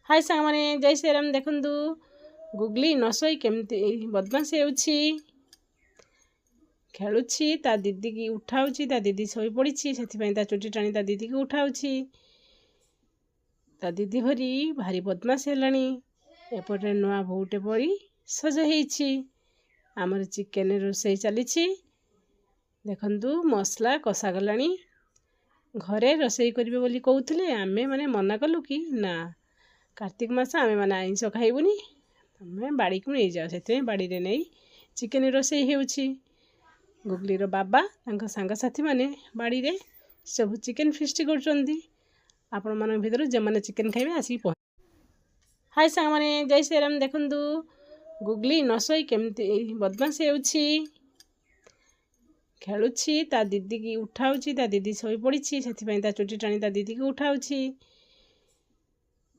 हाय सांग माने जय श्री राम। देखंतु गुगली नसोई केमती बदमाश हेउछि, खेलुछि ता दीदी की उठाउछि। ता दीदी सोई पड़िछि, सेथिपई ता चुटी टाणी ता दीदी की उठाउछि। ता दीदी भरी भारी बदमाश हेलाणी। एपटे नुआ बोउटे पड़ी सज हेइछि। आमर चिकेन रोसई चलीछि। देखंतु मसला कषा गलाणी। घरे रोसई करिवे बोली कहउथिले, आमे माने मना कलु कि ना कार्तिक मास आमे माने आइंस खाइबुनी, तमे बाड़ी को नहीं जाओ। से बाड़ी रे नहीं चिकेन रोसई हेउछि। गुगली रो बाबा तांको सांग साथी माने बाड़ी रे सब चिकेन फिस्ट करचंदी। आपण मन भीतर जे माने चिकेन खाइबे आसी पहुंच। हाय सांग माने जय श्री राम। देखंतु गुगली नसोई केमती बदमाश हेउछि, खेलुछि ता दीदी की उठाउछि। ता दीदी सोई पड़िछि, सेथिपई ता चुटी टाणी ता दीदी की उठाउछि।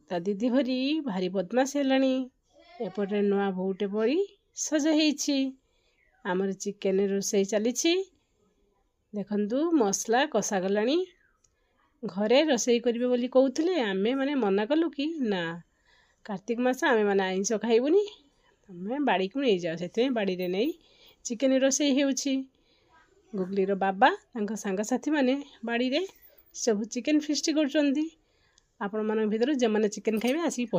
ता दीदी भरी भारी बदमाश हेलाणी। एपटे नुआ बोउटे पड़ी सज हेइछि। आमर चिकेन रोसई चलीछि। देखंतु मसला कषा गलाणी। घरे रोसई करिवे बोली कहउथिले, आमे माने मना कलु कि ना कार्तिक मास आमे माने आइंस खाइबुनी, तमे बाड़ी को नहीं जाओ। से बाड़ी रे नहीं चिकेन रोसई हेउछि। गुगली रो बाबा तांको सांग साथी माने बाड़ी रे सब चिकेन फिस्ट करचंदी। आपण मन भीतर जे माने चिकेन खाइबे आसी पहुंच।